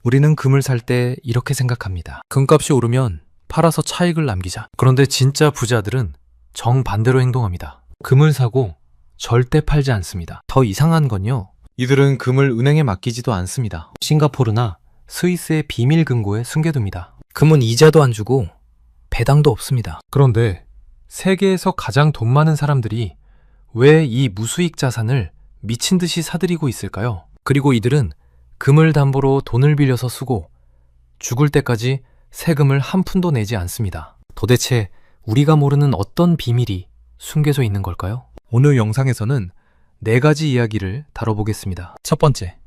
우리는 금을 살 때 이렇게 생각합니다. 금값이 오르면 팔아서 차익을 남기자. 그런데 진짜 부자들은 정반대로 행동합니다. 금을 사고 절대 팔지 않습니다. 더 이상한 건요, 이들은 금을 은행에 맡기지도 않습니다. 싱가포르나 스위스의 비밀 금고에 숨겨둡니다. 금은 이자도 안 주고 배당도 없습니다. 그런데 세계에서 가장 돈 많은 사람들이 왜 이 무수익 자산을 미친 듯이 사들이고 있을까요? 그리고 이들은 금을 담보로 돈을 빌려서 쓰고 죽을 때까지 세금을 한 푼도 내지 않습니다. 도대체 우리가 모르는 어떤 비밀이 숨겨져 있는 걸까요? 오늘 영상에서는 4가지 이야기를 다뤄보겠습니다. 첫 번째,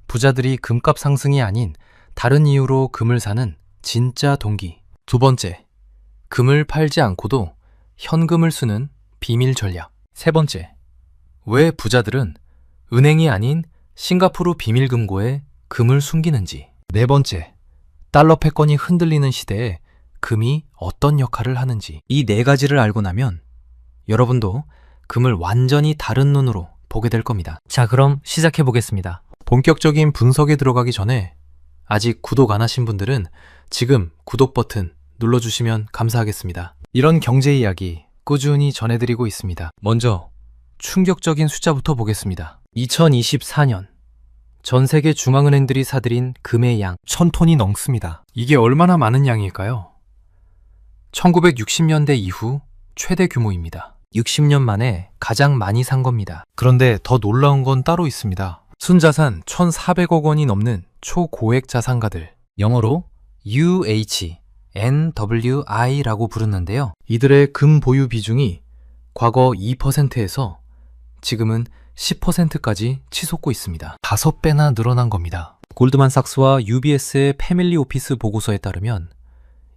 부자들이 금값 상승이 아닌 다른 이유로 금을 사는 진짜 동기. 두 번째, 금을 팔지 않고도 현금을 쓰는 비밀 전략. 세 번째, 왜 부자들은 은행이 아닌 싱가포르 비밀금고에 금을 숨기는지. 네 번째, 달러 패권이 흔들리는 시대에 금이 어떤 역할을 하는지. 이 4가지를 알고 나면 여러분도 금을 완전히 다른 눈으로 보게 될 겁니다. 자, 그럼 시작해 보겠습니다. 본격적인 분석에 들어가기 전에 아직 구독 안 하신 분들은 지금 구독 버튼 눌러주시면 감사하겠습니다. 이런 경제 이야기 꾸준히 전해드리고 있습니다. 먼저 충격적인 숫자부터 보겠습니다. 2024년 전 세계 중앙은행들이 사들인 금의 양 1000톤이 넘습니다. 이게 얼마나 많은 양일까요? 1960년대 이후 최대 규모입니다. 60년 만에 가장 많이 산 겁니다. 그런데 더 놀라운 건 따로 있습니다. 순자산 1,400억 원이 넘는 초고액 자산가들, 영어로 UHNWI라고 부르는데요. 이들의 금 보유 비중이 과거 2%에서 지금은 10%까지 치솟고 있습니다. 5배나 늘어난 겁니다. 골드만삭스와 UBS의 패밀리 오피스 보고서에 따르면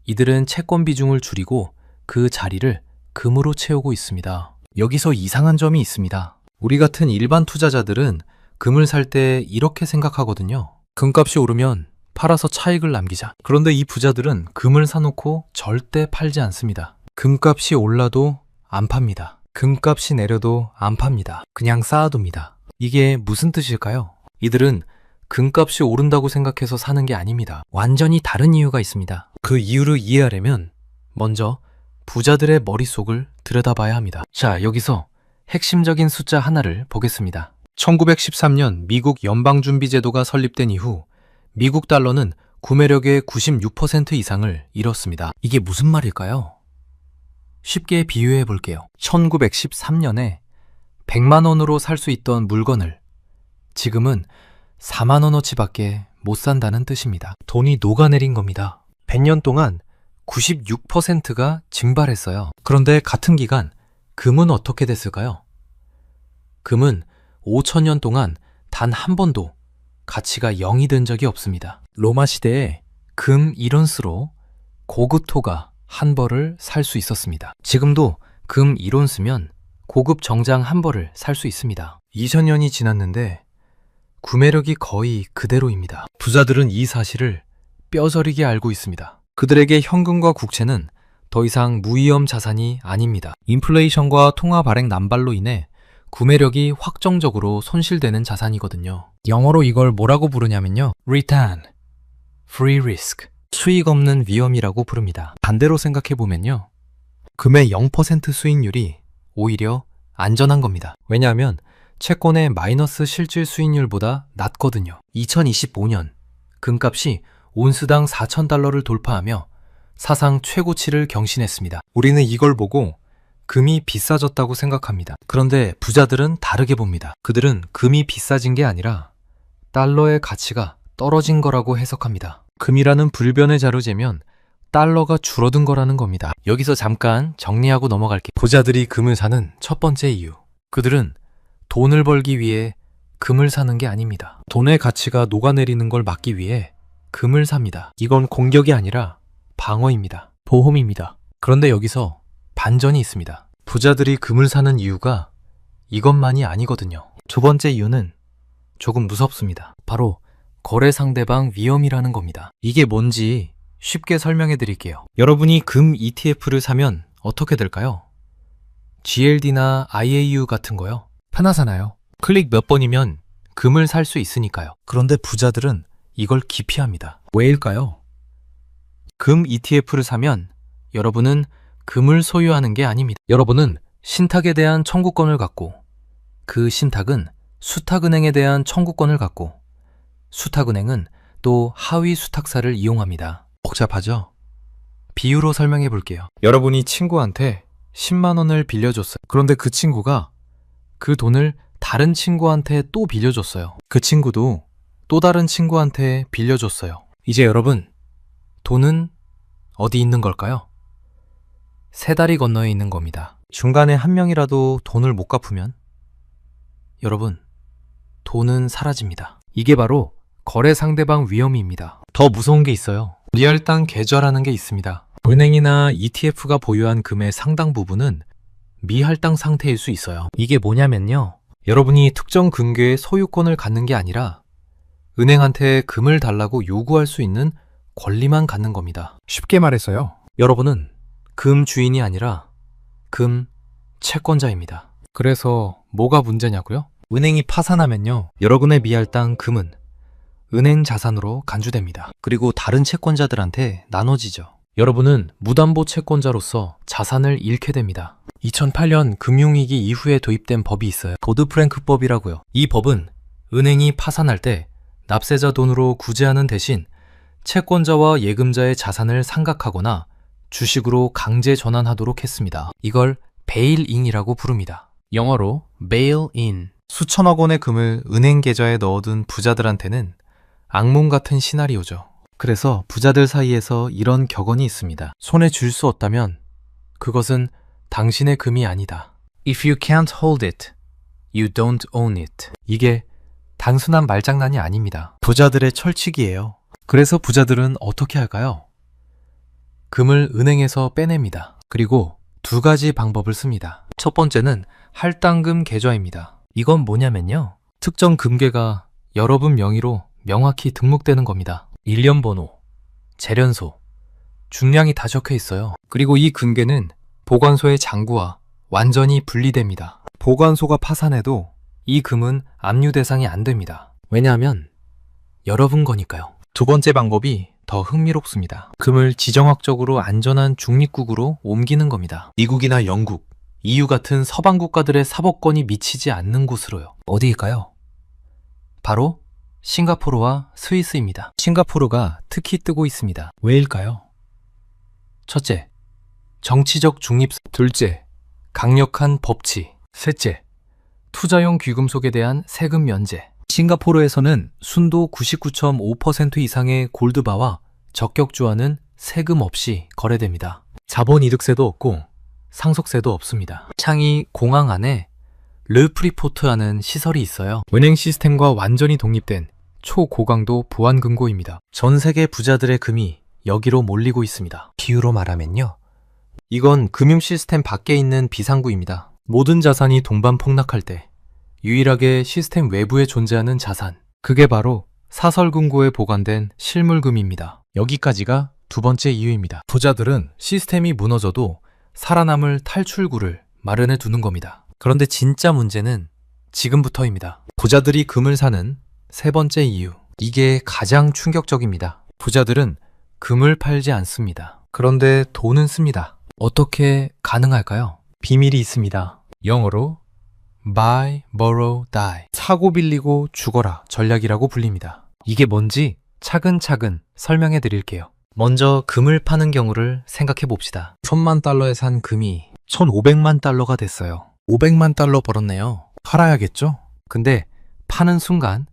이들은 채권 비중을 줄이고 그 자리를 금으로 채우고 있습니다. 여기서 이상한 점이 있습니다. 우리 같은 일반 투자자들은 금을 살 때 이렇게 생각하거든요. 금값이 오르면 팔아서 차익을 남기자. 그런데 이 부자들은 금을 사놓고 절대 팔지 않습니다. 금값이 올라도 안 팝니다. 금값이 내려도 안 팝니다. 그냥 쌓아둡니다. 이게 무슨 뜻일까요? 이들은 금값이 오른다고 생각해서 사는 게 아닙니다. 완전히 다른 이유가 있습니다. 그 이유를 이해하려면 먼저 부자들의 머릿속을 들여다봐야 합니다. 자, 여기서 핵심적인 숫자 하나를 보겠습니다. 1913년 미국 연방준비제도가 설립된 이후 미국 달러는 구매력의 96% 이상을 잃었습니다. 이게 무슨 말일까요? 쉽게 비유해 볼게요. 1913년에 100만 원으로 살 수 있던 물건을 지금은 4만 원어치밖에 못 산다는 뜻입니다. 돈이 녹아내린 겁니다. 100년 동안 96%가 증발했어요. 그런데 같은 기간 금은 어떻게 됐을까요? 금은 5,000년 동안 단 한 번도 가치가 0이 된 적이 없습니다. 로마 시대에 금 1온스로 고급 토가 한 벌을 살 수 있었습니다. 지금도 금 1온스면 고급 정장 한 벌을 살 수 있습니다. 2000년이 지났는데 구매력이 거의 그대로입니다. 부자들은 이 사실을 뼈저리게 알고 있습니다. 그들에게 현금과 국채는 더 이상 무위험 자산이 아닙니다. 인플레이션과 통화 발행 남발로 인해 구매력이 확정적으로 손실되는 자산이거든요. 영어로 이걸 뭐라고 부르냐면요, Return, Free Risk, 수익 없는 위험이라고 부릅니다. 반대로 생각해보면요, 금의 0% 수익률이 오히려 안전한 겁니다. 왜냐하면 채권의 마이너스 실질 수익률보다 낮거든요. 2025년 금값이 온스당 4,000달러를 돌파하며 사상 최고치를 경신했습니다. 우리는 이걸 보고 금이 비싸졌다고 생각합니다. 그런데 부자들은 다르게 봅니다. 그들은 금이 비싸진 게 아니라 달러의 가치가 떨어진 거라고 해석합니다. 금이라는 불변의 자로 재면 달러가 줄어든 거라는 겁니다. 여기서 잠깐 정리하고 넘어갈게요. 부자들이 금을 사는 첫 번째 이유. 그들은 돈을 벌기 위해 금을 사는 게 아닙니다. 돈의 가치가 녹아내리는 걸 막기 위해 금을 삽니다. 이건 공격이 아니라 방어입니다. 보험입니다. 그런데 여기서 반전이 있습니다. 부자들이 금을 사는 이유가 이것만이 아니거든요. 두 번째 이유는 조금 무섭습니다. 바로 거래 상대방 위험이라는 겁니다. 이게 뭔지 쉽게 설명해 드릴게요. 여러분이 금 ETF를 사면 어떻게 될까요? GLD나 IAU 같은 거요. 편하잖아요. 클릭 몇 번이면 금을 살 수 있으니까요. 그런데 부자들은 이걸 기피합니다. 왜일까요? 금 ETF를 사면 여러분은 금을 소유하는 게 아닙니다. 여러분은 신탁에 대한 청구권을 갖고, 그 신탁은 수탁은행에 대한 청구권을 갖고, 수탁은행은 또 하위 수탁사를 이용합니다. 복잡하죠? 비유로 설명해 볼게요. 여러분이 친구한테 10만 원을 빌려줬어요. 그런데 그 친구가 그 돈을 다른 친구한테 또 빌려줬어요. 그 친구도 또 다른 친구한테 빌려줬어요. 이제 여러분, 돈은 어디 있는 걸까요? 세 다리 건너에 있는 겁니다. 중간에 한 명이라도 돈을 못 갚으면 여러분, 돈은 사라집니다. 이게 바로 거래 상대방 위험입니다. 더 무서운 게 있어요. 미할당 계좌라는 게 있습니다. 은행이나 ETF가 보유한 금의 상당 부분은 미할당 상태일 수 있어요. 이게 뭐냐면요, 여러분이 특정 금괴의 소유권을 갖는 게 아니라 은행한테 금을 달라고 요구할 수 있는 권리만 갖는 겁니다. 쉽게 말해서요, 여러분은 금 주인이 아니라 금 채권자입니다. 그래서 뭐가 문제냐고요? 은행이 파산하면요, 여러분의 미할당 금은 은행 자산으로 간주됩니다. 그리고 다른 채권자들한테 나눠지죠. 여러분은 무담보 채권자로서 자산을 잃게 됩니다. 2008년 금융위기 이후에 도입된 법이 있어요. 도드-프랭크법이라고요. 이 법은 은행이 파산할 때 납세자 돈으로 구제하는 대신 채권자와 예금자의 자산을 상각하거나 주식으로 강제 전환하도록 했습니다. 이걸 베일인이라고 부릅니다. 영어로 bail-in. 수천억 원의 금을 은행 계좌에 넣어둔 부자들한테는 악몽 같은 시나리오죠. 그래서 부자들 사이에서 이런 격언이 있습니다. 손에 쥘 수 없다면 그것은 당신의 금이 아니다. If you can't hold it, you don't own it. 이게 단순한 말장난이 아닙니다. 부자들의 철칙이에요. 그래서 부자들은 어떻게 할까요? 금을 은행에서 빼냅니다. 그리고 두 가지 방법을 씁니다. 첫 번째는 할당금 계좌입니다. 이건 뭐냐면요, 특정 금괴가 여러분 명의로 명확히 등록되는 겁니다. 일련번호, 재련소, 중량이 다 적혀 있어요. 그리고 이 금괴는 보관소의 장부와 완전히 분리됩니다. 보관소가 파산해도 이 금은 압류 대상이 안 됩니다. 왜냐하면 여러분 거니까요. 두 번째 방법이 더 흥미롭습니다. 금을 지정학적으로 안전한 중립국으로 옮기는 겁니다. 미국이나 영국, EU 같은 서방 국가들의 사법권이 미치지 않는 곳으로요. 어디일까요? 바로 싱가포르와 스위스입니다. 싱가포르가 특히 뜨고 있습니다. 왜일까요? 첫째, 정치적 중립성. 둘째, 강력한 법치. 셋째, 투자용 귀금속에 대한 세금 면제. 싱가포르에서는 순도 99.5% 이상의 골드바와 적격주와는 세금 없이 거래됩니다. 자본이득세도 없고 상속세도 없습니다. 창이 공항 안에 르프리포트라는 시설이 있어요. 은행 시스템과 완전히 독립된 초고강도 보안금고입니다. 전 세계 부자들의 금이 여기로 몰리고 있습니다. 비유로 말하면요, 이건 금융 시스템 밖에 있는 비상구입니다. 모든 자산이 동반 폭락할 때 유일하게 시스템 외부에 존재하는 자산, 그게 바로 사설금고에 보관된 실물금입니다. 여기까지가 두 번째 이유입니다. 부자들은 시스템이 무너져도 살아남을 탈출구를 마련해 두는 겁니다. 그런데 진짜 문제는 지금부터입니다. 부자들이 금을 사는 세 번째 이유, 이게 가장 충격적입니다. 부자들은 금을 팔지 않습니다. 그런데 돈은 씁니다. 어떻게 가능할까요? 비밀이 있습니다. 영어로 buy, borrow, die. 사고 빌리고 죽어라 전략이라고 불립니다. 이게 뭔지 차근차근 설명해 드릴게요. 먼저 금을 파는 경우를 생각해 봅시다. 1000만 달러에 산 금이 1500만 달러가 됐어요. 500만 달러 벌었네요. 팔아야겠죠? 근데 파는 순간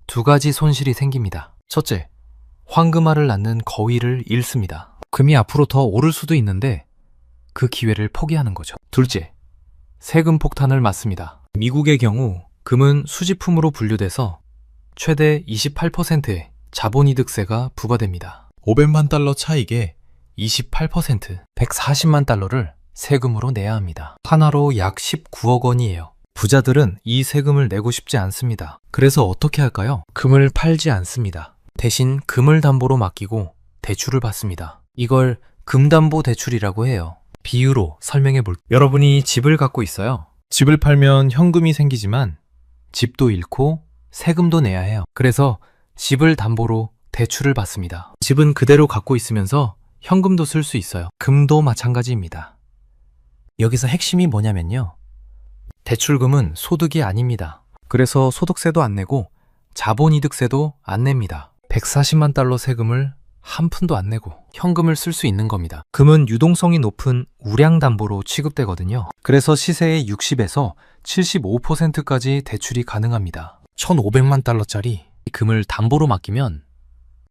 두 가지 손실이 생깁니다. 첫째, 황금알을 낳는 거위를 잃습니다. 금이 앞으로 더 오를 수도 있는데 그 기회를 포기하는 거죠. 둘째, 세금 폭탄을 맞습니다. 미국의 경우 금은 수집품으로 분류돼서 최대 28%의 자본이득세가 부과됩니다. 500만 달러 차익에 28%, 140만 달러를 세금으로 내야 합니다. 하나로 약 19억 원이에요. 부자들은 이 세금을 내고 싶지 않습니다. 그래서 어떻게 할까요? 금을 팔지 않습니다. 대신 금을 담보로 맡기고 대출을 받습니다. 이걸 금담보대출이라고 해요. 비유로 설명해 볼게요. 여러분이 집을 갖고 있어요. 집을 팔면 현금이 생기지만 집도 잃고 세금도 내야 해요. 그래서 집을 담보로 대출을 받습니다. 집은 그대로 갖고 있으면서 현금도 쓸 수 있어요. 금도 마찬가지입니다. 여기서 핵심이 뭐냐면요. 대출금은 소득이 아닙니다. 그래서 소득세도 안 내고 자본이득세도 안 냅니다. 140만 달러 세금을 한 푼도 안 내고 현금을 쓸 수 있는 겁니다. 금은 유동성이 높은 우량담보로 취급되거든요. 그래서 시세의 60에서 75%까지 대출이 가능합니다. 1,500만 달러짜리 금을 담보로 맡기면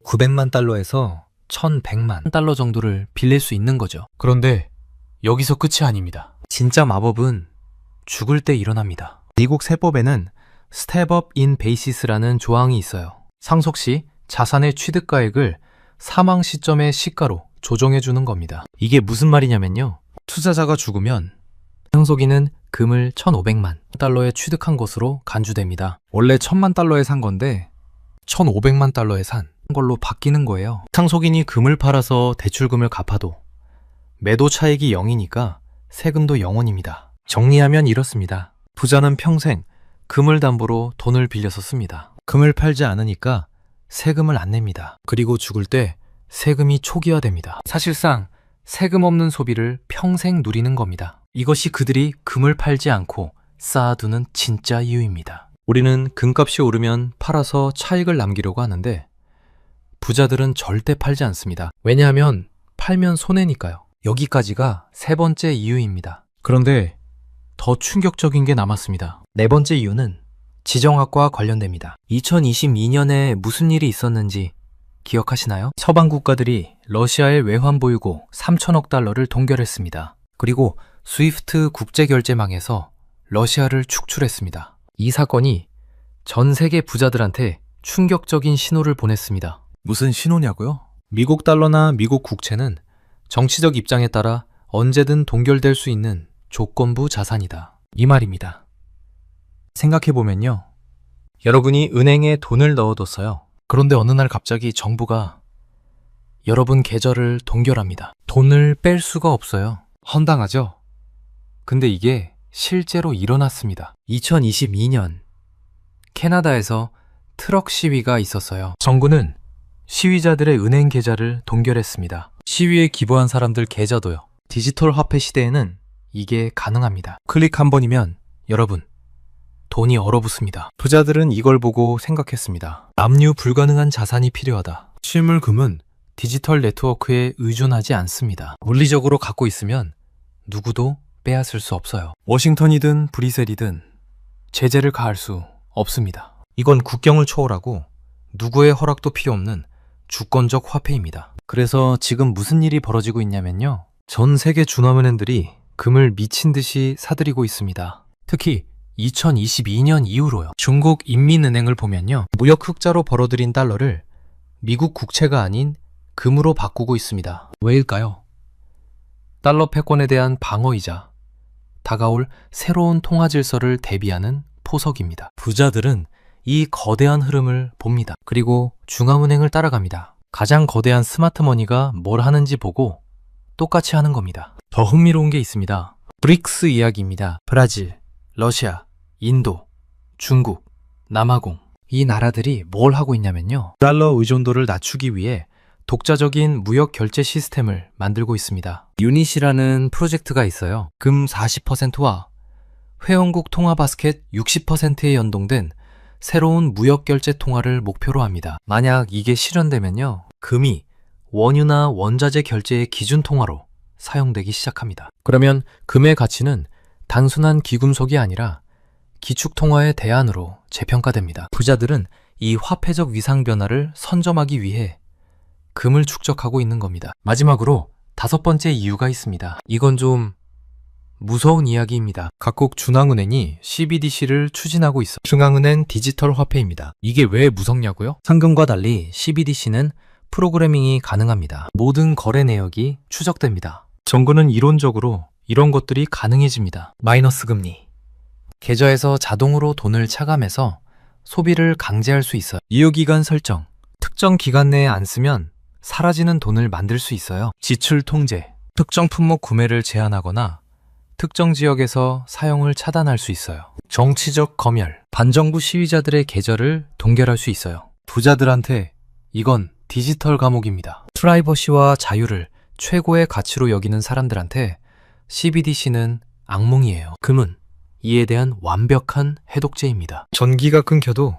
900만 달러에서 1,100만 달러 정도를 빌릴 수 있는 거죠. 그런데 여기서 끝이 아닙니다. 진짜 마법은 죽을 때 일어납니다. 미국 세법에는 Step Up in Basis라는 조항이 있어요. 상속 시 자산의 취득가액을 사망 시점의 시가로 조정해 주는 겁니다. 이게 무슨 말이냐면요. 투자자가 죽으면 상속인은 금을 1,500만 달러에 취득한 것으로 간주됩니다. 원래 1,000만 달러에 산 건데 1,500만 달러에 산 걸로 바뀌는 거예요. 상속인이 금을 팔아서 대출금을 갚아도 매도 차익이 0이니까 세금도 0원입니다. 정리하면 이렇습니다. 부자는 평생 금을 담보로 돈을 빌려서 씁니다. 금을 팔지 않으니까 세금을 안 냅니다. 그리고 죽을 때 세금이 초기화됩니다. 사실상 세금 없는 소비를 평생 누리는 겁니다. 이것이 그들이 금을 팔지 않고 쌓아두는 진짜 이유입니다. 우리는 금값이 오르면 팔아서 차익을 남기려고 하는데 부자들은 절대 팔지 않습니다. 왜냐하면 팔면 손해니까요. 여기까지가 세 번째 이유입니다. 그런데 더 충격적인 게 남았습니다. 네 번째 이유는 지정학과 관련됩니다. 2022년에 무슨 일이 있었는지 기억하시나요? 서방 국가들이 러시아의 외환 보유고 3천억 달러를 동결했습니다. 그리고 스위프트 국제결제망에서 러시아를 축출했습니다. 이 사건이 전 세계 부자들한테 충격적인 신호를 보냈습니다. 무슨 신호냐고요? 미국 달러나 미국 국채는 정치적 입장에 따라 언제든 동결될 수 있는 조건부 자산이다. 이 말입니다. 생각해보면요. 여러분이 은행에 돈을 넣어뒀어요. 그런데 어느 날 갑자기 정부가 여러분 계좌를 동결합니다. 돈을 뺄 수가 없어요. 헌당하죠? 근데 이게 실제로 일어났습니다. 2022년 캐나다에서 트럭 시위가 있었어요. 정부는 시위자들의 은행 계좌를 동결했습니다. 시위에 기부한 사람들 계좌도요. 디지털 화폐 시대에는 이게 가능합니다. 클릭 한 번이면 여러분 돈이 얼어붙습니다. 부자들은 이걸 보고 생각했습니다. 압류 불가능한 자산이 필요하다. 실물금은 디지털 네트워크에 의존하지 않습니다. 물리적으로 갖고 있으면 누구도 빼앗을 수 없어요. 워싱턴이든 브뤼셀이든 제재를 가할 수 없습니다. 이건 국경을 초월하고 누구의 허락도 필요 없는 주권적 화폐입니다. 그래서 지금 무슨 일이 벌어지고 있냐면요. 전 세계 준화은행들이 금을 미친 듯이 사들이고 있습니다. 특히 2022년 이후로요. 중국 인민은행을 보면요. 무역 흑자로 벌어들인 달러를 미국 국채가 아닌 금으로 바꾸고 있습니다. 왜일까요? 달러 패권에 대한 방어이자 다가올 새로운 통화 질서를 대비하는 포석입니다. 부자들은 이 거대한 흐름을 봅니다. 그리고 중앙은행을 따라갑니다. 가장 거대한 스마트머니가 뭘 하는지 보고 똑같이 하는 겁니다. 더 흥미로운 게 있습니다. 브릭스 이야기입니다. 브라질, 러시아, 인도, 중국, 남아공 이 나라들이 뭘 하고 있냐면요. 달러 의존도를 낮추기 위해 독자적인 무역 결제 시스템을 만들고 있습니다. 유닛이라는 프로젝트가 있어요. 금 40%와 회원국 통화 바스켓 60%에 연동된 새로운 무역 결제 통화를 목표로 합니다. 만약 이게 실현되면요. 금이 원유나 원자재 결제의 기준 통화로 사용되기 시작합니다. 그러면 금의 가치는 단순한 귀금속이 아니라 기축 통화의 대안으로 재평가됩니다. 부자들은 이 화폐적 위상 변화를 선점하기 위해 금을 축적하고 있는 겁니다. 마지막으로 다섯 번째 이유가 있습니다. 이건 좀 무서운 이야기입니다. 각국 중앙은행이 CBDC를 추진하고 있어. 중앙은행 디지털 화폐입니다. 이게 왜 무섭냐고요? 상금과 달리 CBDC는 프로그래밍이 가능합니다. 모든 거래 내역이 추적됩니다. 정부는 이론적으로 이런 것들이 가능해집니다. 마이너스 금리. 계좌에서 자동으로 돈을 차감해서 소비를 강제할 수 있어요. 유효기간 설정. 특정 기간 내에 안 쓰면 사라지는 돈을 만들 수 있어요. 지출 통제. 특정 품목 구매를 제한하거나 특정 지역에서 사용을 차단할 수 있어요. 정치적 검열. 반정부 시위자들의 계좌를 동결할 수 있어요. 부자들한테 이건 디지털 감옥입니다. 프라이버시와 자유를 최고의 가치로 여기는 사람들한테 CBDC는 악몽이에요. 금은 이에 대한 완벽한 해독제입니다. 전기가 끊겨도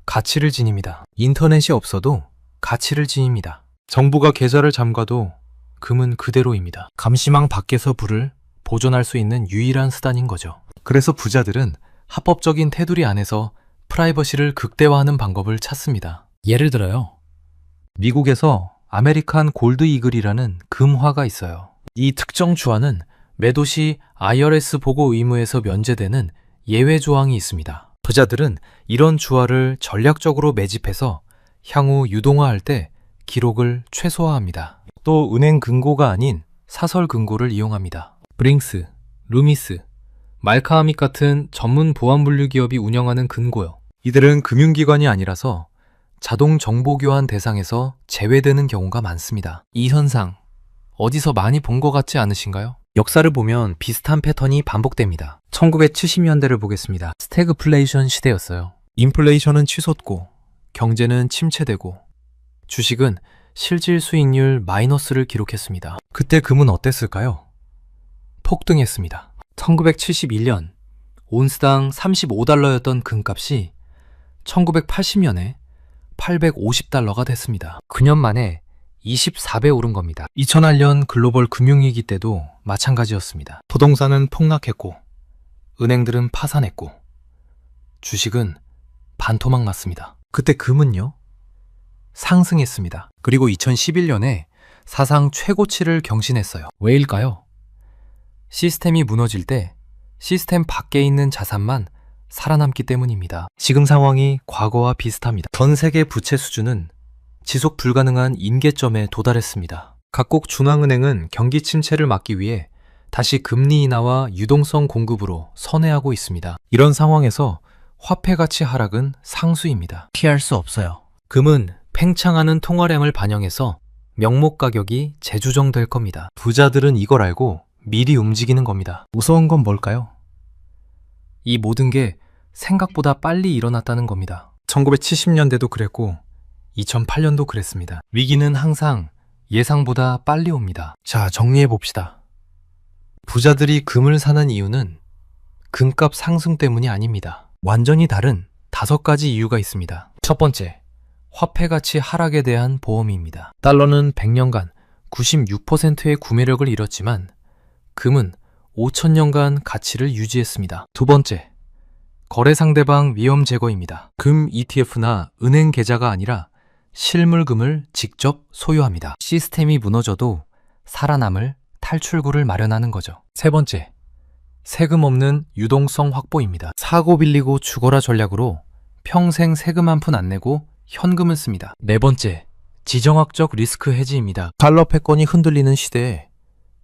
가치를 지닙니다. 인터넷이 없어도 가치를 지닙니다. 정부가 계좌를 잠가도 금은 그대로입니다. 감시망 밖에서 불을 보존할 수 있는 유일한 수단인 거죠. 그래서 부자들은 합법적인 테두리 안에서 프라이버시를 극대화하는 방법을 찾습니다. 예를 들어요. 미국에서 아메리칸 골드 이글이라는 금화가 있어요. 이 특정 주화는 매도 시 IRS 보고 의무에서 면제되는 예외 조항이 있습니다. 부자들은 이런 주화를 전략적으로 매집해서 향후 유동화할 때 기록을 최소화합니다. 또 은행 금고가 아닌 사설 금고를 이용합니다. 브링스, 루미스, 말카아밋 같은 전문 보안 분류 기업이 운영하는 금고요. 이들은 금융기관이 아니라서 자동 정보 교환 대상에서 제외되는 경우가 많습니다. 이 현상 어디서 많이 본 것 같지 않으신가요? 역사를 보면 비슷한 패턴이 반복됩니다. 1970년대를 보겠습니다. 스태그플레이션 시대였어요. 인플레이션은 치솟고 경제는 침체되고 주식은 실질 수익률 마이너스를 기록했습니다. 그때 금은 어땠을까요? 폭등했습니다. 1971년 온스당 35달러였던 금값이 1980년에 850달러가 됐습니다. 9년 만에 24배 오른 겁니다. 2008년 글로벌 금융위기 때도 마찬가지였습니다. 부동산은 폭락했고 은행들은 파산했고 주식은 반토막 났습니다. 그때 금은요? 상승했습니다. 그리고 2011년에 사상 최고치를 경신했어요. 왜일까요? 시스템이 무너질 때 시스템 밖에 있는 자산만 살아남기 때문입니다. 지금 상황이 과거와 비슷합니다. 전 세계 부채 수준은 지속 불가능한 임계점에 도달했습니다. 각국 중앙은행은 경기 침체를 막기 위해 다시 금리 인하와 유동성 공급으로 선회하고 있습니다. 이런 상황에서 화폐 가치 하락은 상수입니다. 피할 수 없어요. 금은 팽창하는 통화량을 반영해서 명목 가격이 재조정될 겁니다. 부자들은 이걸 알고 미리 움직이는 겁니다. 무서운 건 뭘까요? 이 모든 게 생각보다 빨리 일어났다는 겁니다. 1970년대도 그랬고 2008년도 그랬습니다. 위기는 항상 예상보다 빨리 옵니다. 자, 정리해 봅시다. 부자들이 금을 사는 이유는 금값 상승 때문이 아닙니다. 완전히 다른 5가지 이유가 있습니다. 첫 번째, 화폐 가치 하락에 대한 보험입니다. 달러는 100년간 96%의 구매력을 잃었지만 금은 5,000년간 가치를 유지했습니다. 두 번째, 거래 상대방 위험 제거입니다. 금 ETF나 은행 계좌가 아니라 실물금을 직접 소유합니다. 시스템이 무너져도 살아남을 탈출구를 마련하는 거죠. 세 번째, 세금 없는 유동성 확보입니다. 사고 빌리고 죽어라 전략으로 평생 세금 한 푼 안 내고 현금을 씁니다. 네 번째, 지정학적 리스크 해지입니다. 달러 패권이 흔들리는 시대에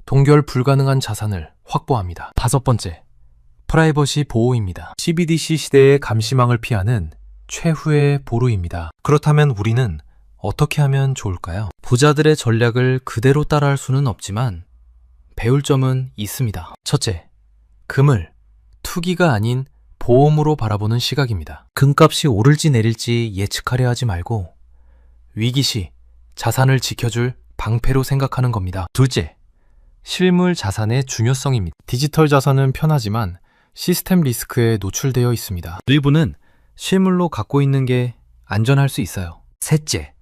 동결 불가능한 자산을 확보합니다. 다섯 번째, 프라이버시 보호입니다. CBDC 시대의 감시망을 피하는 최후의 보루입니다. 그렇다면 우리는 어떻게 하면 좋을까요? 부자들의 전략을 그대로 따라할 수는 없지만 배울 점은 있습니다. 첫째, 금을 투기가 아닌 보험으로 바라보는 시각입니다. 금값이 오를지 내릴지 예측하려 하지 말고 위기 시 자산을 지켜줄 방패로 생각하는 겁니다. 둘째, 실물 자산의 중요성입니다. 디지털 자산은 편하지만 시스템 리스크에 노출되어 있습니다. 일부는 실물로 갖고 있는 게 안전할 수 있어요. 셋째,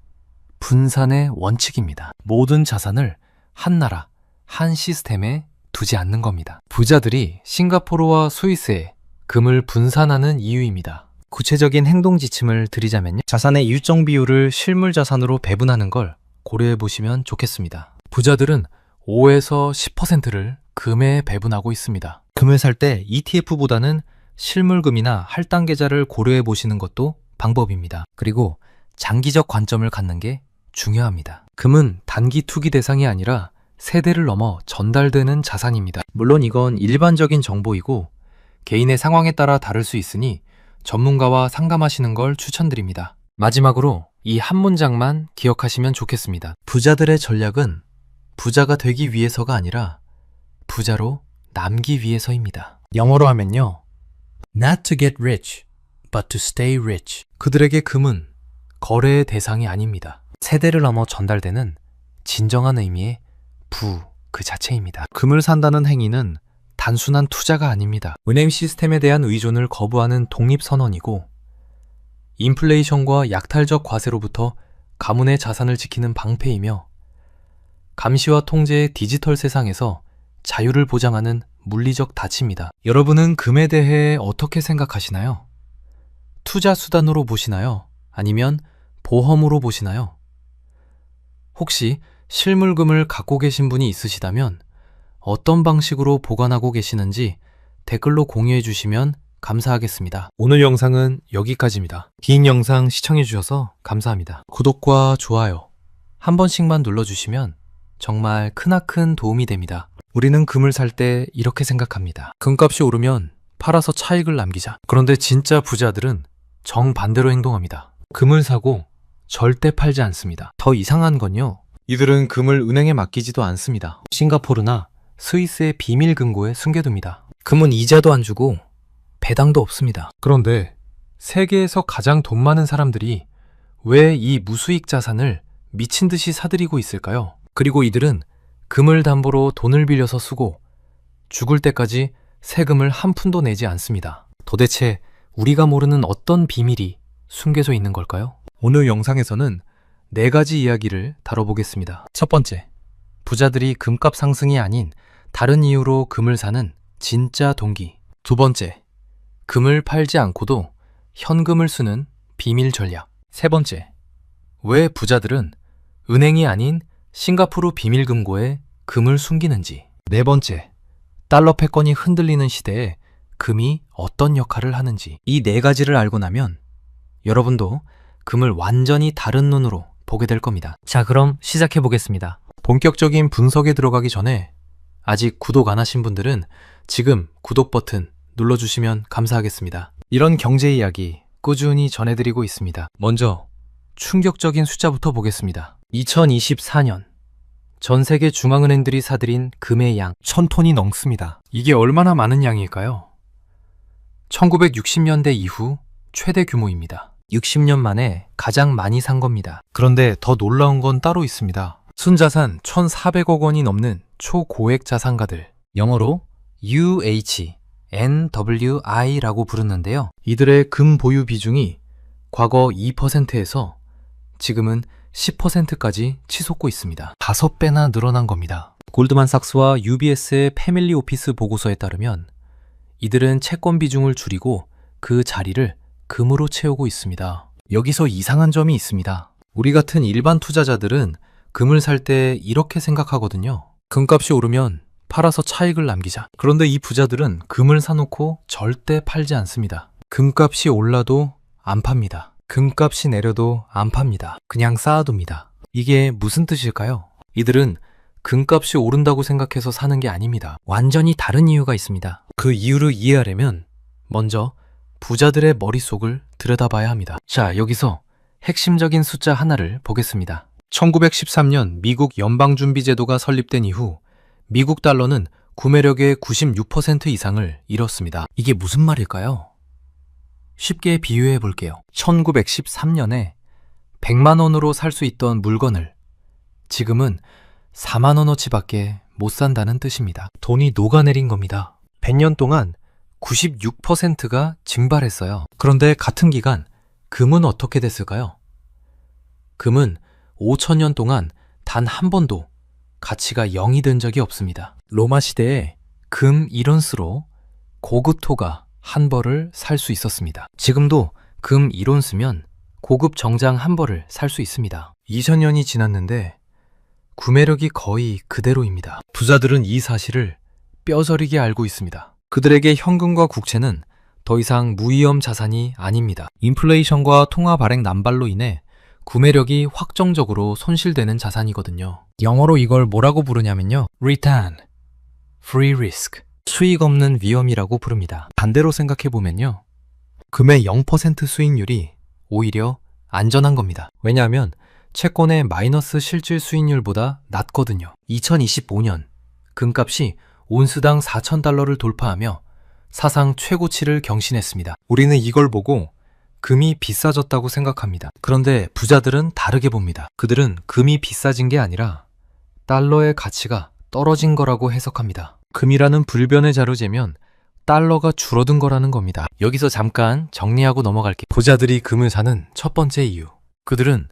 분산의 원칙입니다. 모든 자산을 한 나라, 한 시스템에 두지 않는 겁니다. 부자들이 싱가포르와 스위스에 금을 분산하는 이유입니다. 구체적인 행동 지침을 드리자면요. 자산의 일정 비율을 실물 자산으로 배분하는 걸 고려해 보시면 좋겠습니다. 부자들은 5에서 10%를 금에 배분하고 있습니다. 금을 살 때 ETF보다는 실물금이나 할당 계좌를 고려해 보시는 것도 방법입니다. 그리고 장기적 관점을 갖는 게 중요합니다. 금은 단기 투기 대상이 아니라 세대를 넘어 전달되는 자산입니다. 물론 이건 일반적인 정보이고 개인의 상황에 따라 다를 수 있으니 전문가와 상담하시는 걸 추천드립니다. 마지막으로 이 한 문장만 기억하시면 좋겠습니다. 부자들의 전략은 부자가 되기 위해서가 아니라 부자로 남기 위해서입니다. 영어로 하면요. Not to get rich, but to stay rich. 그들에게 금은 거래의 대상이 아닙니다. 세대를 넘어 전달되는 진정한 의미의 그 자체입니다. 금을 산다는 행위는 단순한 투자가 아닙니다. 은행 시스템에 대한 의존을 거부하는 독립선언이고, 인플레이션과 약탈적 과세로부터 가문의 자산을 지키는 방패이며, 감시와 통제의 디지털 세상에서 자유를 보장하는 물리적 닫입니다. 여러분은 금에 대해 어떻게 생각하시나요? 투자 수단으로 보시나요? 아니면 보험으로 보시나요? 혹시 실물금을 갖고 계신 분이 있으시다면 어떤 방식으로 보관하고 계시는지 댓글로 공유해 주시면 감사하겠습니다. 오늘 영상은 여기까지입니다. 긴 영상 시청해 주셔서 감사합니다. 구독과 좋아요 한 번씩만 눌러주시면 정말 크나큰 도움이 됩니다. 우리는 금을 살 때 이렇게 생각합니다. 금값이 오르면 팔아서 차익을 남기자. 그런데 진짜 부자들은 정반대로 행동합니다. 금을 사고 절대 팔지 않습니다. 더 이상한 건요, 이들은 금을 은행에 맡기지도 않습니다. 싱가포르나 스위스의 비밀 금고에 숨겨둡니다. 금은 이자도 안 주고 배당도 없습니다. 그런데 세계에서 가장 돈 많은 사람들이 왜 이 무수익 자산을 미친 듯이 사들이고 있을까요? 그리고 이들은 금을 담보로 돈을 빌려서 쓰고 죽을 때까지 세금을 한 푼도 내지 않습니다. 도대체 우리가 모르는 어떤 비밀이 숨겨져 있는 걸까요? 오늘 영상에서는 4가지 이야기를 다뤄보겠습니다. 첫 번째, 부자들이 금값 상승이 아닌 다른 이유로 금을 사는 진짜 동기. 두 번째, 금을 팔지 않고도 현금을 쓰는 비밀 전략. 세 번째, 왜 부자들은 은행이 아닌 싱가포르 비밀금고에 금을 숨기는지. 네 번째, 달러 패권이 흔들리는 시대에 금이 어떤 역할을 하는지. 이 4가지를 알고 나면 여러분도 금을 완전히 다른 눈으로 보게 될 겁니다. 자, 그럼 시작해 보겠습니다. 본격적인 분석에 들어가기 전에 아직 구독 안 하신 분들은 지금 구독 버튼 눌러주시면 감사하겠습니다. 이런 경제 이야기 꾸준히 전해드리고 있습니다. 먼저 충격적인 숫자부터 보겠습니다. 2024년 전 세계 중앙은행들이 사들인 금의 양 1000톤이 넘습니다. 이게 얼마나 많은 양일까요? 1960년대 이후 최대 규모입니다. 60년 만에 가장 많이 산 겁니다. 그런데 더 놀라운 건 따로 있습니다. 순자산 1,400억 원이 넘는 초고액 자산가들, 영어로 UHNWI라고 부르는데요. 이들의 금 보유 비중이 과거 2%에서 지금은 10%까지 치솟고 있습니다. 5배나 늘어난 겁니다. 골드만삭스와 UBS의 패밀리 오피스 보고서에 따르면 이들은 채권 비중을 줄이고 그 자리를 금으로 채우고 있습니다. 여기서 이상한 점이 있습니다. 우리 같은 일반 투자자들은 금을 살 때 이렇게 생각하거든요. 금값이 오르면 팔아서 차익을 남기자. 그런데 이 부자들은 금을 사놓고 절대 팔지 않습니다. 금값이 올라도 안 팝니다. 금값이 내려도 안 팝니다. 그냥 쌓아둡니다. 이게 무슨 뜻일까요? 이들은 금값이 오른다고 생각해서 사는 게 아닙니다. 완전히 다른 이유가 있습니다. 그 이유를 이해하려면 먼저 부자들의 머릿속을 들여다봐야 합니다. 자, 여기서 핵심적인 숫자 하나를 보겠습니다. 1913년 미국 연방준비제도가 설립된 이후 미국 달러는 구매력의 96% 이상을 잃었습니다. 이게 무슨 말일까요? 쉽게 비유해 볼게요. 1913년에 100만 원으로 살 수 있던 물건을 지금은 4만 원어치밖에 못 산다는 뜻입니다. 돈이 녹아내린 겁니다. 100년 동안 96%가 증발했어요. 그런데 같은 기간 금은 어떻게 됐을까요? 금은 5,000년 동안 단 한 번도 가치가 0이 된 적이 없습니다. 로마 시대에 금 1온스로 고급 토가 한 벌을 살 수 있었습니다. 지금도 금 1온스면 고급 정장 한 벌을 살 수 있습니다. 2000년이 지났는데 구매력이 거의 그대로입니다. 부자들은 이 사실을 뼈저리게 알고 있습니다. 그들에게 현금과 국채는 더 이상 무위험 자산이 아닙니다. 인플레이션과 통화 발행 남발로 인해 구매력이 확정적으로 손실되는 자산이거든요. 영어로 이걸 뭐라고 부르냐면요, Return, Free Risk, 수익 없는 위험이라고 부릅니다. 반대로 생각해보면요, 금의 0% 수익률이 오히려 안전한 겁니다. 왜냐하면 채권의 마이너스 실질 수익률보다 낮거든요. 2025년 금값이 온스당 4,000달러를 돌파하며 사상 최고치를 경신했습니다. 우리는 이걸 보고 금이 비싸졌다고 생각합니다. 그런데 부자들은 다르게 봅니다. 그들은 금이 비싸진 게 아니라 달러의 가치가 떨어진 거라고 해석합니다. 금이라는 불변의 자료재면 달러가 줄어든 거라는 겁니다. 여기서 잠깐 정리하고 넘어갈게요. 부자들이 금을 사는 첫 번째 이유. 그들은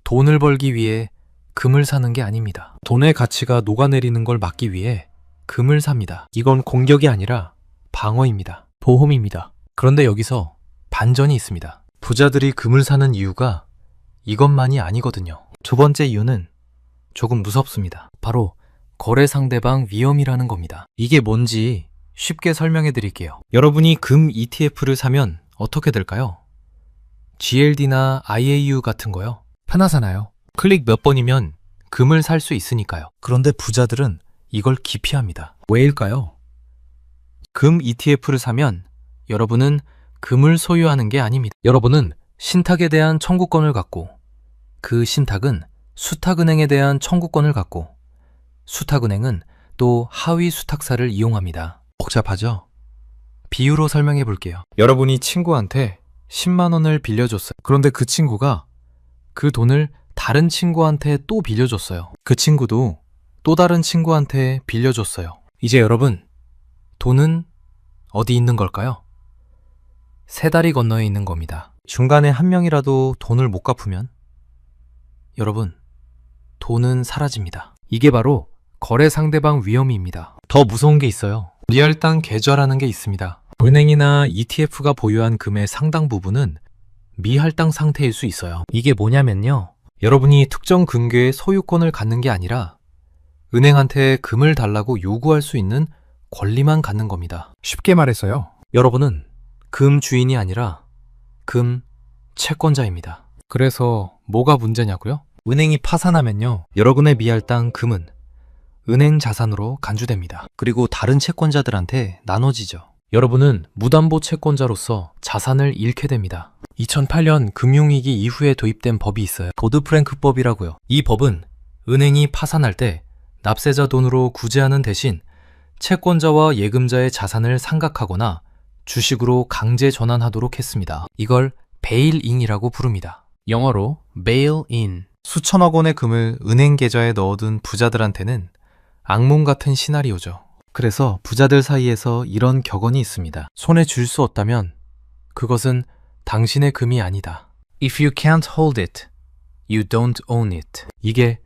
돈을 벌기 위해 금을 사는 게 아닙니다. 돈의 가치가 녹아내리는 걸 막기 위해 금을 삽니다. 이건 공격이 아니라 방어입니다. 보험입니다. 그런데 여기서 반전이 있습니다. 부자들이 금을 사는 이유가 이것만이 아니거든요. 두 번째 이유는 조금 무섭습니다. 바로 거래 상대방 위험이라는 겁니다. 이게 뭔지 쉽게 설명해 드릴게요. 여러분이 금 ETF를 사면 어떻게 될까요? GLD나 IAU 같은 거요. 편하잖아요. 클릭 몇 번이면 금을 살 수 있으니까요. 그런데 부자들은 이걸 기피합니다. 왜일까요? 금 ETF를 사면 여러분은 금을 소유하는 게 아닙니다. 여러분은 신탁에 대한 청구권을 갖고, 그 신탁은 수탁은행에 대한 청구권을 갖고, 수탁은행은 또 하위 수탁사를 이용합니다. 복잡하죠? 비유로 설명해 볼게요. 여러분이 친구한테 10만 원을 빌려줬어요. 그런데 그 친구가 그 돈을 다른 친구한테 또 빌려줬어요. 그 친구도 또 다른 친구한테 빌려줬어요. 이제 여러분, 돈은 어디 있는 걸까요? 세 다리 건너에 있는 겁니다. 중간에 한 명이라도 돈을 못 갚으면 여러분, 돈은 사라집니다. 이게 바로 거래 상대방 위험입니다. 더 무서운 게 있어요. 미할당 계좌라는 게 있습니다. 은행이나 ETF가 보유한 금의 상당 부분은 미할당 상태일 수 있어요. 이게 뭐냐면요. 여러분이 특정 금괴의 소유권을 갖는 게 아니라 은행한테 금을 달라고 요구할 수 있는 권리만 갖는 겁니다. 쉽게 말해서요. 여러분은 금 주인이 아니라 금 채권자입니다. 그래서 뭐가 문제냐고요? 은행이 파산하면요. 여러분의 미할당 금은 은행 자산으로 간주됩니다. 그리고 다른 채권자들한테 나눠지죠. 여러분은 무담보 채권자로서 자산을 잃게 됩니다. 2008년 금융위기 이후에 도입된 법이 있어요. 도드-프랭크법이라고요. 이 법은 은행이 파산할 때 납세자 돈으로 구제하는 대신 채권자와 예금자의 자산을 상각하거나 주식으로 강제 전환하도록 했습니다. 이걸 베일인이라고 부릅니다. 영어로 bail-in. 수천억 원의 금을 은행 계좌에 넣어둔 부자들한테는 악몽 같은 시나리오죠. 그래서 부자들 사이에서 이런 격언이 있습니다. 손에 쥘 수 없다면 그것은 당신의 금이 아니다. If you can't hold it, you don't own it. 이게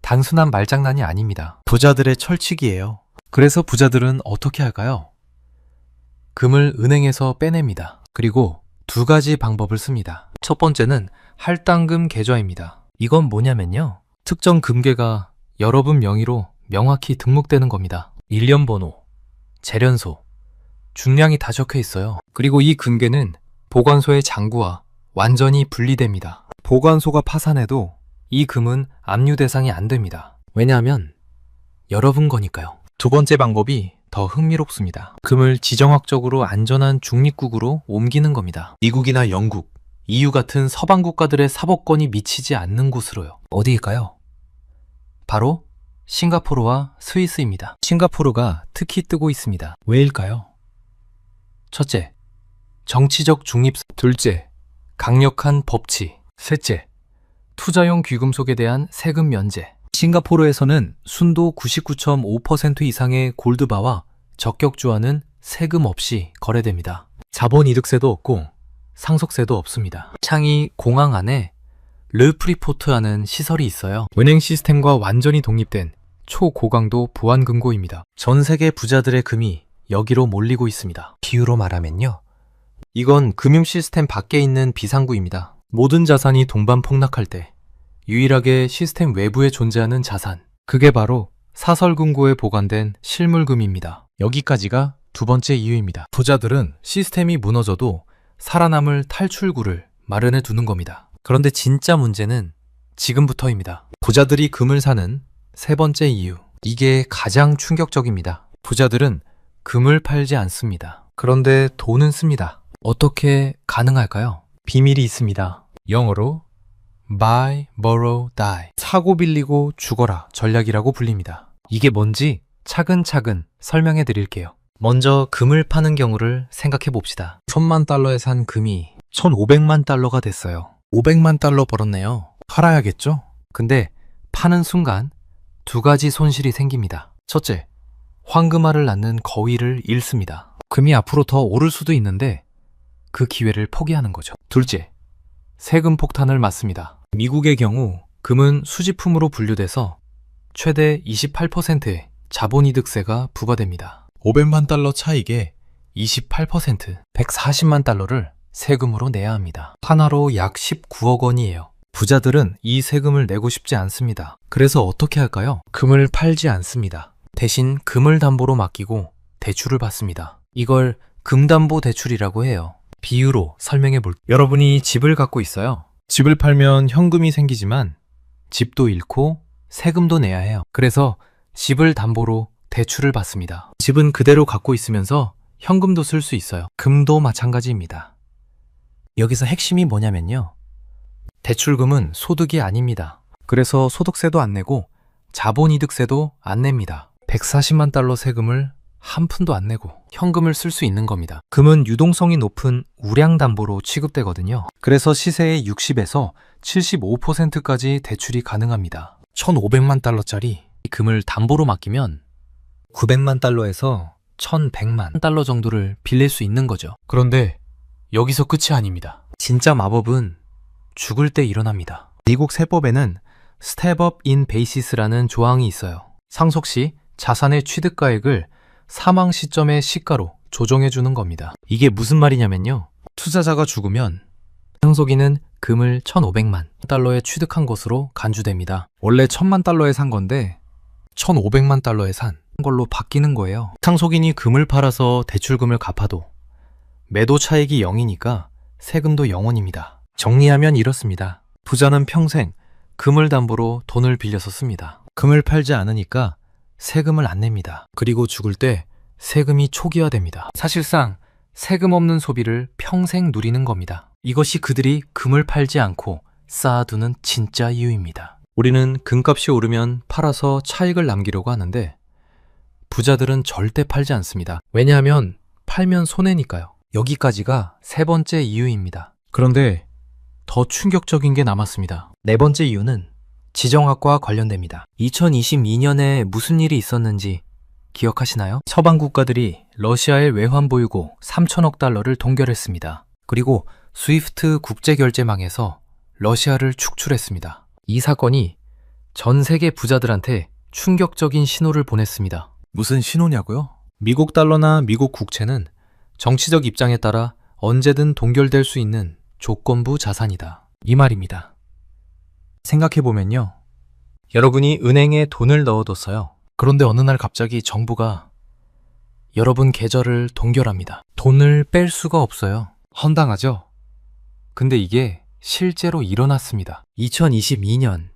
단순한 말장난이 아닙니다. 부자들의 철칙이에요. 그래서 부자들은 어떻게 할까요? 금을 은행에서 빼냅니다. 그리고 두 가지 방법을 씁니다. 첫 번째는 할당금 계좌입니다. 이건 뭐냐면요. 특정 금괴가 여러분 명의로 명확히 등록되는 겁니다. 일련번호, 재련소, 중량이 다 적혀 있어요. 그리고 이 금괴는 보관소의 장부와 완전히 분리됩니다. 보관소가 파산해도 이 금은 압류 대상이 안 됩니다. 왜냐하면 여러분 거니까요. 두 번째 방법이 더 흥미롭습니다. 금을 지정학적으로 안전한 중립국으로 옮기는 겁니다. 미국이나 영국, EU 같은 서방 국가들의 사법권이 미치지 않는 곳으로요. 어디일까요? 바로 싱가포르와 스위스입니다. 싱가포르가 특히 뜨고 있습니다. 왜일까요? 첫째, 정치적 중립성. 둘째, 강력한 법치. 셋째, 투자용 귀금속에 대한 세금 면제. 싱가포르에서는 순도 99.5% 이상의 골드바와 적격주와는 세금 없이 거래됩니다. 자본이득세도 없고 상속세도 없습니다. 창이 공항 안에 르프리포트하는 시설이 있어요. 은행 시스템과 완전히 독립된 초고강도 보안금고입니다. 전 세계 부자들의 금이 여기로 몰리고 있습니다. 비유로 말하면요. 이건 금융 시스템 밖에 있는 비상구입니다. 모든 자산이 동반 폭락할 때 유일하게 시스템 외부에 존재하는 자산, 그게 바로 사설금고에 보관된 실물금입니다. 여기까지가 두 번째 이유입니다. 부자들은 시스템이 무너져도 살아남을 탈출구를 마련해 두는 겁니다. 그런데 진짜 문제는 지금부터입니다. 부자들이 금을 사는 세 번째 이유. 이게 가장 충격적입니다. 부자들은 금을 팔지 않습니다. 그런데 돈은 씁니다. 어떻게 가능할까요? 비밀이 있습니다. 영어로 buy, borrow, die. 사고 빌리고 죽어라 전략이라고 불립니다. 이게 뭔지 차근차근 설명해 드릴게요. 먼저 금을 파는 경우를 생각해 봅시다. $10,000에 산 금이 1,500만 달러가 됐어요. 500만 달러 벌었네요. 팔아야겠죠? 근데 파는 순간 두 가지 손실이 생깁니다. 첫째, 황금알을 낳는 거위를 잃습니다. 금이 앞으로 더 오를 수도 있는데 그 기회를 포기하는 거죠. 둘째, 세금 폭탄을 맞습니다. 미국의 경우 금은 수집품으로 분류돼서 최대 28%의 자본이득세가 부과됩니다. 500만 달러 차익에 28%, 140만 달러를 세금으로 내야 합니다. 하나로 약 19억 원이에요. 부자들은 이 세금을 내고 싶지 않습니다. 그래서 어떻게 할까요? 금을 팔지 않습니다. 대신 금을 담보로 맡기고 대출을 받습니다. 이걸 금담보대출이라고 해요. 비유로 설명해 볼게요. 여러분이 집을 갖고 있어요. 집을 팔면 현금이 생기지만 집도 잃고 세금도 내야 해요. 그래서 집을 담보로 대출을 받습니다. 집은 그대로 갖고 있으면서 현금도 쓸 수 있어요. 금도 마찬가지입니다. 여기서 핵심이 뭐냐면요. 대출금은 소득이 아닙니다. 그래서 소득세도 안 내고 자본이득세도 안 냅니다. 140만 달러 세금을 한 푼도 안 내고 현금을 쓸 수 있는 겁니다. 금은 유동성이 높은 우량담보로 취급되거든요. 그래서 시세의 60에서 75%까지 대출이 가능합니다. 1,500만 달러짜리 금을 담보로 맡기면 900만 달러에서 1,100만 달러 정도를 빌릴 수 있는 거죠. 그런데 여기서 끝이 아닙니다. 진짜 마법은 죽을 때 일어납니다. 미국 세법에는 스텝업 인 베이시스라는 조항이 있어요. 상속 시 자산의 취득가액을 사망 시점의 시가로 조정해 주는 겁니다. 이게 무슨 말이냐면요. 투자자가 죽으면 상속인은 금을 1,500만 달러에 취득한 것으로 간주됩니다. 원래 1,000만 달러에 산 건데 1,500만 달러에 산 걸로 바뀌는 거예요. 상속인이 금을 팔아서 대출금을 갚아도 매도 차익이 0이니까 세금도 0원입니다. 정리하면 이렇습니다. 부자는 평생 금을 담보로 돈을 빌려서 씁니다. 금을 팔지 않으니까 세금을 안 냅니다. 그리고 죽을 때 세금이 초기화됩니다. 사실상 세금 없는 소비를 평생 누리는 겁니다. 이것이 그들이 금을 팔지 않고 쌓아두는 진짜 이유입니다. 우리는 금값이 오르면 팔아서 차익을 남기려고 하는데 부자들은 절대 팔지 않습니다. 왜냐하면 팔면 손해니까요. 여기까지가 세 번째 이유입니다. 그런데 더 충격적인 게 남았습니다. 네 번째 이유는 지정학과 관련됩니다. 2022년에 무슨 일이 있었는지 기억하시나요? 서방 국가들이 러시아의 외환 보유고 3천억 달러를 동결했습니다. 그리고 스위프트 국제결제망에서 러시아를 축출했습니다. 이 사건이 전 세계 부자들한테 충격적인 신호를 보냈습니다. 무슨 신호냐고요? 미국 달러나 미국 국채는 정치적 입장에 따라 언제든 동결될 수 있는 조건부 자산이다. 이 말입니다. 생각해보면요. 여러분이 은행에 돈을 넣어뒀어요. 그런데 어느 날 갑자기 정부가 여러분 계좌를 동결합니다. 돈을 뺄 수가 없어요. 헌당하죠? 근데 이게 실제로 일어났습니다. 2022년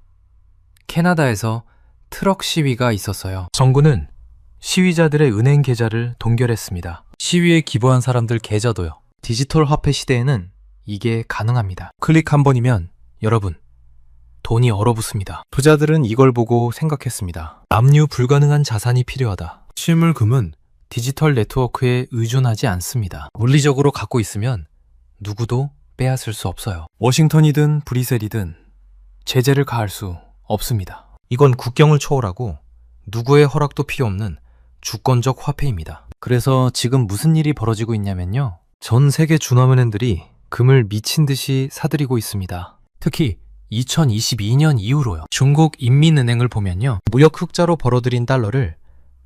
캐나다에서 트럭 시위가 있었어요. 정부는 시위자들의 은행 계좌를 동결했습니다. 시위에 기부한 사람들 계좌도요. 디지털 화폐 시대에는 이게 가능합니다. 클릭 한 번이면 여러분 돈이 얼어붙습니다. 부자들은 이걸 보고 생각했습니다. 압류 불가능한 자산이 필요하다. 실물금은 디지털 네트워크에 의존하지 않습니다. 물리적으로 갖고 있으면 누구도 빼앗을 수 없어요. 워싱턴이든 브뤼셀이든 제재를 가할 수 없습니다. 이건 국경을 초월하고 누구의 허락도 필요 없는 주권적 화폐입니다. 그래서 지금 무슨 일이 벌어지고 있냐면요. 전 세계 준화은행들이 금을 미친 듯이 사들이고 있습니다. 특히 2022년 이후로요. 중국 인민은행을 보면요. 무역 흑자로 벌어들인 달러를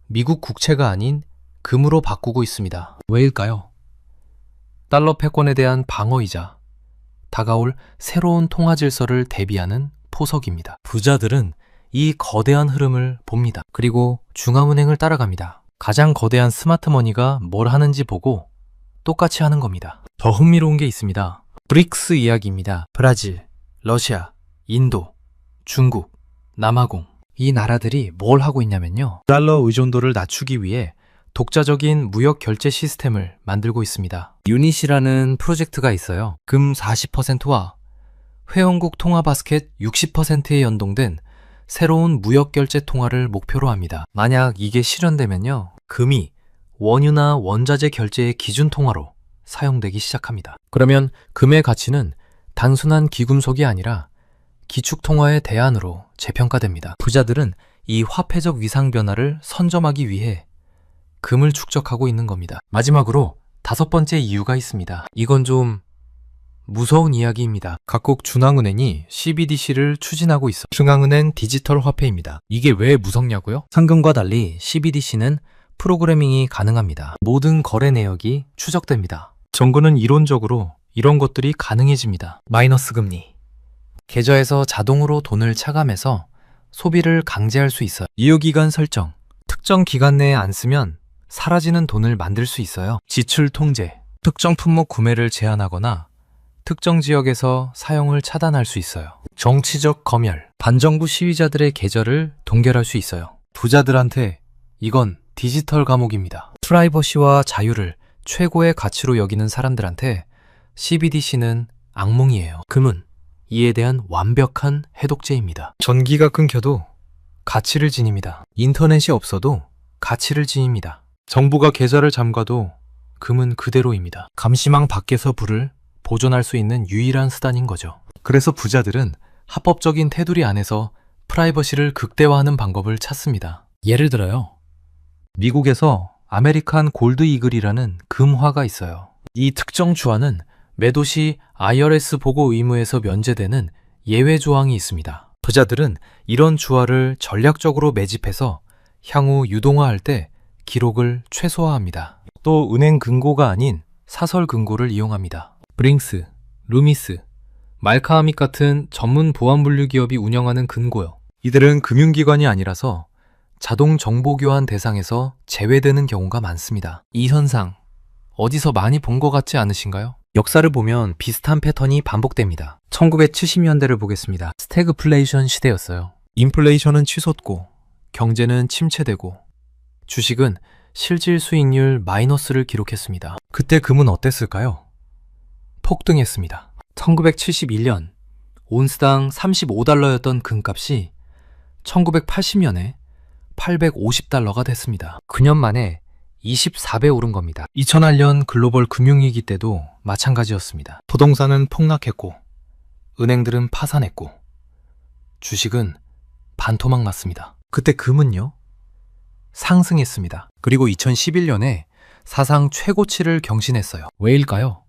미국 국채가 아닌 금으로 바꾸고 있습니다. 왜일까요? 달러 패권에 대한 방어이자 다가올 새로운 통화 질서를 대비하는 포석입니다. 부자들은 이 거대한 흐름을 봅니다. 그리고 중앙은행을 따라갑니다. 가장 거대한 스마트머니가 뭘 하는지 보고 똑같이 하는 겁니다. 더 흥미로운 게 있습니다. 브릭스 이야기입니다. 브라질, 러시아, 인도, 중국, 남아공 이 나라들이 뭘 하고 있냐면요. 달러 의존도를 낮추기 위해 독자적인 무역 결제 시스템을 만들고 있습니다. 유닛이라는 프로젝트가 있어요. 금 40%와 회원국 통화 바스켓 60%에 연동된 새로운 무역 결제 통화를 목표로 합니다. 만약 이게 실현되면요. 금이 원유나 원자재 결제의 기준 통화로 사용되기 시작합니다. 그러면 금의 가치는 단순한 기금속이 아니라 기축통화의 대안으로 재평가됩니다. 부자들은 이 화폐적 위상 변화를 선점하기 위해 금을 축적하고 있는 겁니다. 마지막으로 5번째 이유가 있습니다. 이건 좀 무서운 이야기입니다. 각국 중앙은행이 CBDC를 추진하고 있어 중앙은행 디지털 화폐입니다. 이게 왜 무섭냐고요? 상금과 달리 CBDC는 프로그래밍이 가능합니다. 모든 거래 내역이 추적됩니다. 정부는 이론적으로 이런 것들이 가능해집니다. 마이너스 금리, 계좌에서 자동으로 돈을 차감해서 소비를 강제할 수 있어요. 유효기간 설정, 특정 기간 내에 안 쓰면 사라지는 돈을 만들 수 있어요. 지출 통제, 특정 품목 구매를 제한하거나 특정 지역에서 사용을 차단할 수 있어요. 정치적 검열, 반정부 시위자들의 계좌를 동결할 수 있어요. 부자들한테 이건 디지털 감옥입니다. 프라이버시와 자유를 최고의 가치로 여기는 사람들한테 CBDC는 악몽이에요. 금은 이에 대한 완벽한 해독제입니다. 전기가 끊겨도 가치를 지닙니다. 인터넷이 없어도 가치를 지닙니다. 정부가 계좌를 잠가도 금은 그대로입니다. 감시망 밖에서 불을 보존할 수 있는 유일한 수단인 거죠. 그래서 부자들은 합법적인 테두리 안에서 프라이버시를 극대화하는 방법을 찾습니다. 예를 들어요. 미국에서 아메리칸 골드 이글이라는 금화가 있어요. 이 특정 주화는 매도 시 IRS 보고 의무에서 면제되는 예외 조항이 있습니다. 부자들은 이런 주화를 전략적으로 매집해서 향후 유동화할 때 기록을 최소화합니다. 또 은행 금고가 아닌 사설 금고를 이용합니다. 브링스, 루미스, 말카아밋 같은 전문 보안 분류 기업이 운영하는 금고요. 이들은 금융기관이 아니라서 자동 정보 교환 대상에서 제외되는 경우가 많습니다. 이 현상 어디서 많이 본 것 같지 않으신가요? 역사를 보면 비슷한 패턴이 반복됩니다. 1970년대를 보겠습니다. 스태그플레이션 시대였어요. 인플레이션은 치솟고 경제는 침체되고 주식은 실질 수익률 마이너스를 기록했습니다. 그때 금은 어땠을까요? 폭등했습니다. 1971년 온스당 35달러였던 금값이 1980년에 850달러가 됐습니다. 9년 만에 24배 오른 겁니다. 2008년 글로벌 금융위기 때도 마찬가지였습니다. 부동산은 폭락했고 은행들은 파산했고 주식은 반토막 났습니다. 그때 금은요? 상승했습니다. 그리고 2011년에 사상 최고치를 경신했어요. 왜일까요?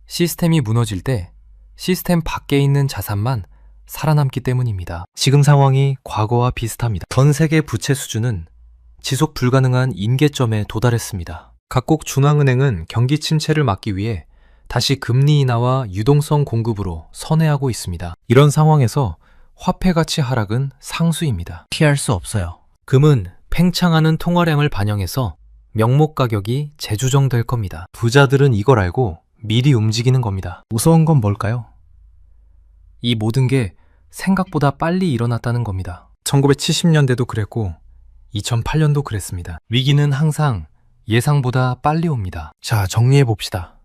시스템이 무너질 때 시스템 밖에 있는 자산만 살아남기 때문입니다. 지금 상황이 과거와 비슷합니다. 전 세계 부채 수준은 지속 불가능한 임계점에 도달했습니다. 각국 중앙은행은 경기 침체를 막기 위해 다시 금리 인하와 유동성 공급으로 선회하고 있습니다. 이런 상황에서 화폐 가치 하락은 상수입니다. 피할 수 없어요. 금은 팽창하는 통화량을 반영해서 명목 가격이 재조정될 겁니다. 부자들은 이걸 알고 미리 움직이는 겁니다. 무서운 건 뭘까요? 이 모든 게 생각보다 빨리 일어났다는 겁니다. 1970년대도 그랬고 2008년도 그랬습니다. 위기는 항상 예상보다 빨리 옵니다. 자, 정리해 봅시다.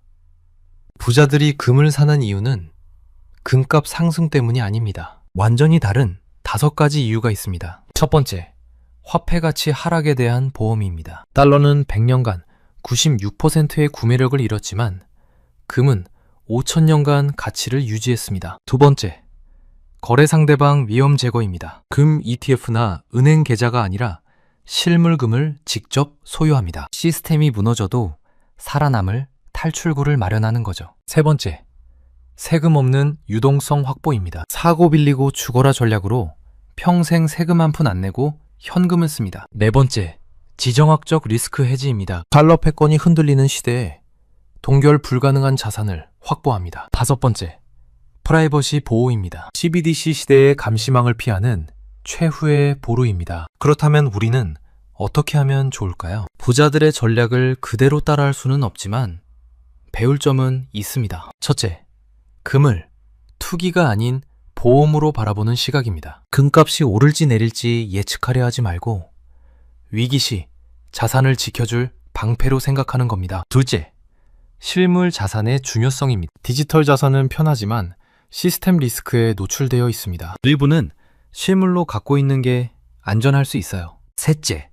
부자들이 금을 사는 이유는 금값 상승 때문이 아닙니다. 완전히 다른 5가지 이유가 있습니다. 첫 번째, 화폐 가치 하락에 대한 보험입니다. 달러는 100년간 96%의 구매력을 잃었지만 금은 5,000년간 가치를 유지했습니다. 두 번째, 거래 상대방 위험 제거입니다. 금 ETF나 은행 계좌가 아니라 실물금을 직접 소유합니다. 시스템이 무너져도 살아남을 탈출구를 마련하는 거죠. 세 번째, 세금 없는 유동성 확보입니다. 사고 빌리고 죽어라 전략으로 평생 세금 한 푼 안 내고 현금을 씁니다. 네 번째, 지정학적 리스크 해지입니다. 달러 패권이 흔들리는 시대에 동결 불가능한 자산을 확보합니다. 다섯 번째, 프라이버시 보호입니다. CBDC 시대의 감시망을 피하는 최후의 보루입니다. 그렇다면 우리는 어떻게 하면 좋을까요? 부자들의 전략을 그대로 따라할 수는 없지만 배울 점은 있습니다. 첫째, 금을 투기가 아닌 보험으로 바라보는 시각입니다. 금값이 오를지 내릴지 예측하려 하지 말고 위기 시 자산을 지켜줄 방패로 생각하는 겁니다. 둘째, 실물 자산의 중요성입니다. 디지털 자산은 편하지만 시스템 리스크에 노출되어 있습니다. 일부는 실물로 갖고 있는 게 안전할 수 있어요. 셋째,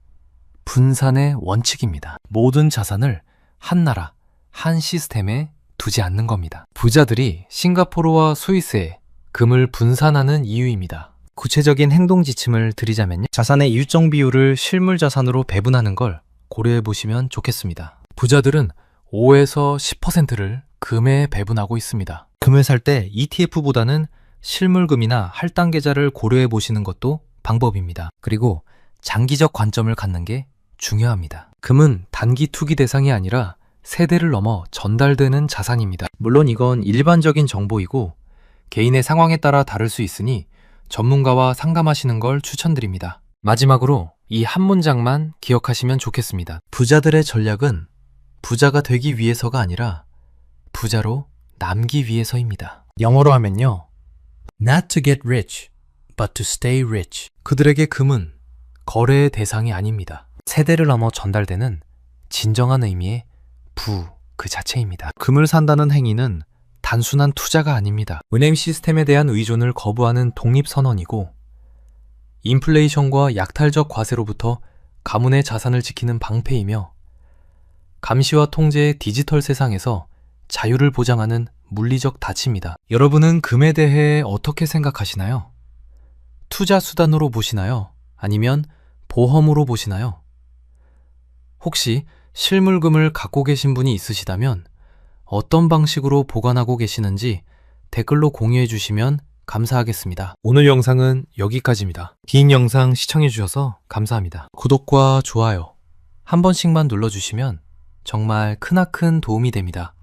분산의 원칙입니다. 모든 자산을 한 나라, 한 시스템에 두지 않는 겁니다. 부자들이 싱가포르와 스위스에 금을 분산하는 이유입니다. 구체적인 행동 지침을 드리자면요. 자산의 일정 비율을 실물 자산으로 배분하는 걸 고려해 보시면 좋겠습니다. 부자들은 5에서 10%를 금에 배분하고 있습니다. 금을 살 때 ETF보다는 실물금이나 할당 계좌를 고려해 보시는 것도 방법입니다. 그리고 장기적 관점을 갖는 게 중요합니다. 금은 단기 투기 대상이 아니라 세대를 넘어 전달되는 자산입니다. 물론 이건 일반적인 정보이고 개인의 상황에 따라 다를 수 있으니 전문가와 상담하시는 걸 추천드립니다. 마지막으로 이 한 문장만 기억하시면 좋겠습니다. 부자들의 전략은 부자가 되기 위해서가 아니라 부자로 남기 위해서입니다. 영어로 하면요. Not to get rich, but to stay rich. 그들에게 금은 거래의 대상이 아닙니다. 세대를 넘어 전달되는 진정한 의미의 부 그 자체입니다. 금을 산다는 행위는 단순한 투자가 아닙니다. 은행 시스템에 대한 의존을 거부하는 독립선언이고 인플레이션과 약탈적 과세로부터 가문의 자산을 지키는 방패이며 감시와 통제의 디지털 세상에서 자유를 보장하는 물리적 닫입니다. 여러분은 금에 대해 어떻게 생각하시나요? 투자 수단으로 보시나요? 아니면 보험으로 보시나요? 혹시 실물금을 갖고 계신 분이 있으시다면 어떤 방식으로 보관하고 계시는지 댓글로 공유해 주시면 감사하겠습니다. 오늘 영상은 여기까지입니다. 긴 영상 시청해 주셔서 감사합니다. 구독과 좋아요 한 번씩만 눌러주시면 정말 크나큰 도움이 됩니다.